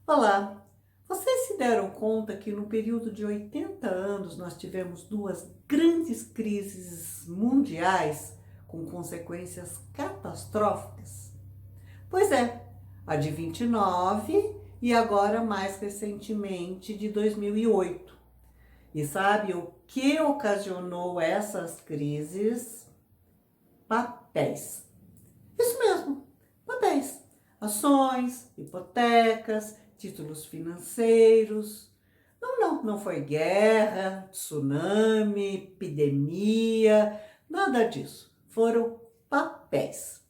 Olá! Vocês se deram conta que no período de 80 anos nós tivemos duas grandes crises mundiais com consequências catastróficas? Pois é, a de 29 e agora mais recentemente de 2008. E sabe o que ocasionou essas crises? Papéis. Isso mesmo, papéis. Ações, hipotecas, títulos financeiros. Não foi guerra, tsunami, epidemia, nada disso. Foram papéis.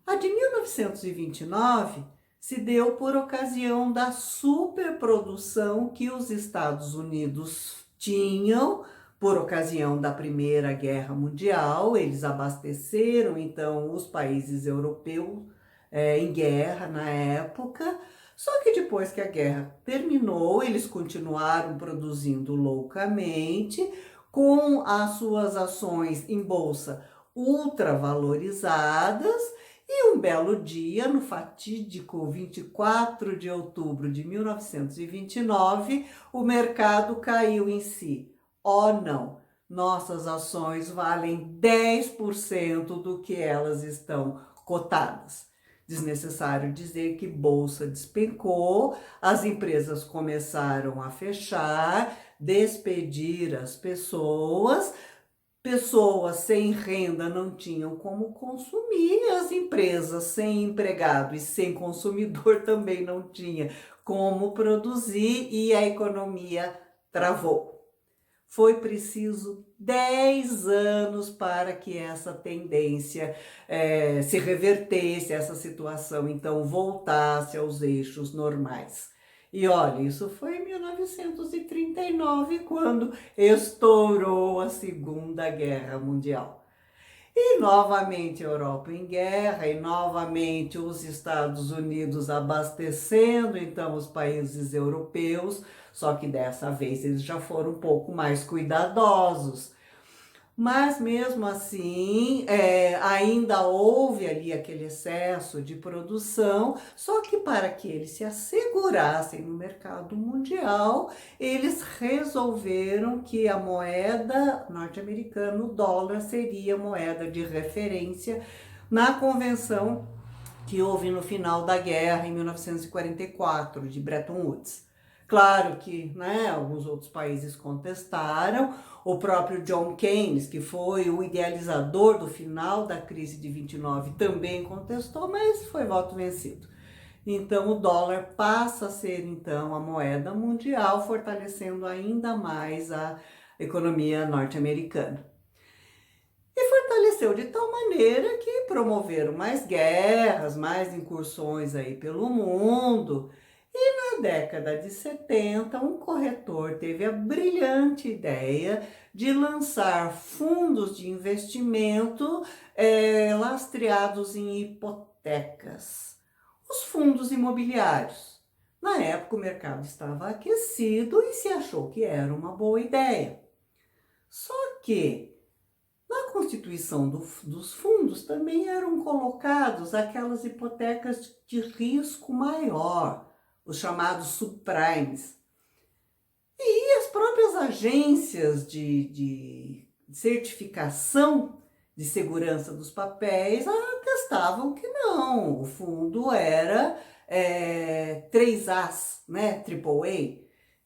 A de 1929 se deu por ocasião da superprodução que os Estados Unidos tinham por ocasião da Primeira Guerra Mundial. Eles abasteceram, então, os países europeus em guerra na época. Só que depois que a guerra terminou, eles continuaram produzindo loucamente, com as suas ações em bolsa ultravalorizadas. E um belo dia, no fatídico 24 de outubro de 1929, o mercado caiu em si. Oh, não! Nossas ações valem 10% do que elas estão cotadas. Desnecessário dizer que bolsa despencou, as empresas começaram a fechar, despedir as pessoas. Pessoas sem renda não tinham como consumir, as empresas sem empregado e sem consumidor também não tinha como produzir e a economia travou. Foi preciso 10 anos para que essa tendência se revertesse, essa situação então voltasse aos eixos normais. E olha, isso foi em 1939, quando estourou a Segunda Guerra Mundial. E novamente a Europa em guerra, e novamente os Estados Unidos abastecendo, então, os países europeus, só que dessa vez eles já foram um pouco mais cuidadosos. Mas mesmo assim, ainda houve ali aquele excesso de produção, só que para que eles se assegurassem no mercado mundial, eles resolveram que a moeda norte-americana, o dólar, seria moeda de referência na convenção que houve no final da guerra, em 1944, de Bretton Woods. Claro que, alguns outros países contestaram, o próprio John Keynes, que foi o idealizador do final da crise de 29, também contestou, mas foi voto vencido. Então o dólar passa a ser então a moeda mundial, fortalecendo ainda mais a economia norte-americana. E fortaleceu de tal maneira que promoveram mais guerras, mais incursões aí pelo mundo. E na década de 70, um corretor teve a brilhante ideia de lançar fundos de investimento lastreados em hipotecas, os fundos imobiliários. Na época, o mercado estava aquecido e se achou que era uma boa ideia. Só que na constituição dos fundos também eram colocados aquelas hipotecas de risco maior, os chamados subprimes. E as próprias agências de certificação de segurança dos papéis atestavam que não, o fundo era 3As, né, AAA.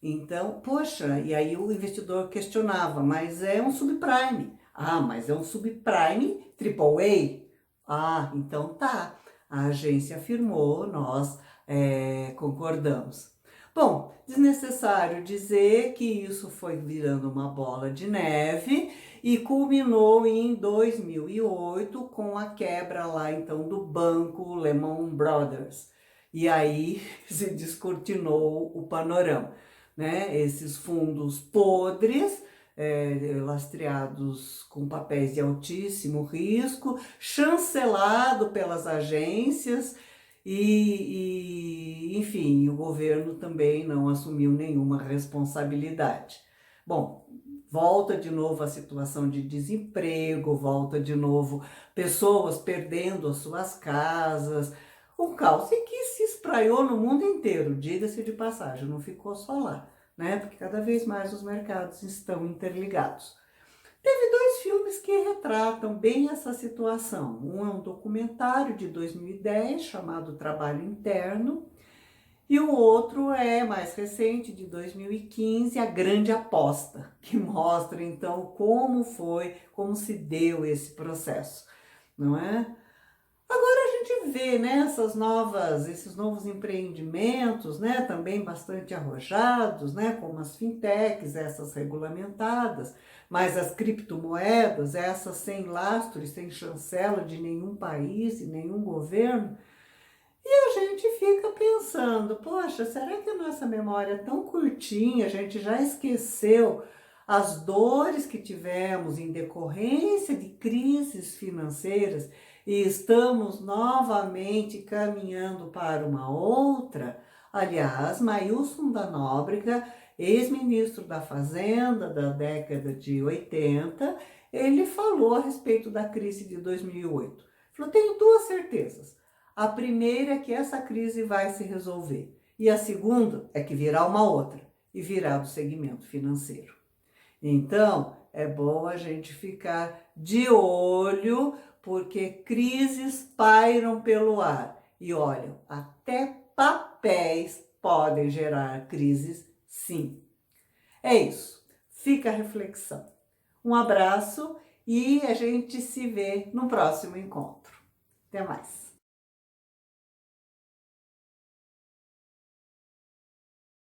Então, poxa, e aí o investidor questionava, mas é um subprime. Ah, mas é um subprime AAA? Ah, então tá. A agência afirmou, nós concordamos. Bom, desnecessário dizer que isso foi virando uma bola de neve e culminou em 2008 com a quebra lá então do banco Lehman Brothers. E aí se descortinou o panorama, né? Esses fundos podres, lastreados com papéis de altíssimo risco, chancelado pelas agências enfim, o governo também não assumiu nenhuma responsabilidade. Bom, volta de novo a situação de desemprego, volta de novo pessoas perdendo as suas casas, Um caos e que se espraiou no mundo inteiro, diga-se de passagem, não ficou só lá, né? Porque cada vez mais os mercados estão interligados. Teve dois filmes que retratam bem essa situação. Um é um documentário de 2010 chamado Trabalho Interno e o outro é mais recente, de 2015, A Grande Aposta, que mostra então como se deu esse processo, não é? Agora a gente vê, né, esses novos empreendimentos, né, também bastante arrojados, né, como as fintechs, essas regulamentadas, mas as criptomoedas, essas sem lastro e sem chancela de nenhum país e nenhum governo, e a gente fica pensando, poxa, será que a nossa memória é tão curtinha, a gente já esqueceu as dores que tivemos em decorrência de crises financeiras e estamos novamente caminhando para uma outra? Aliás, Maílson da Nóbrega, ex-ministro da Fazenda da década de 80, ele falou a respeito da crise de 2008. Falou, tenho duas certezas. A primeira é que essa crise vai se resolver. E a segunda é que virá uma outra, e virá do segmento financeiro. Então, é bom a gente ficar de olho, porque crises pairam pelo ar. E olha, até papéis podem gerar crises, sim. É isso. Fica a reflexão. Um abraço e a gente se vê no próximo encontro. Até mais.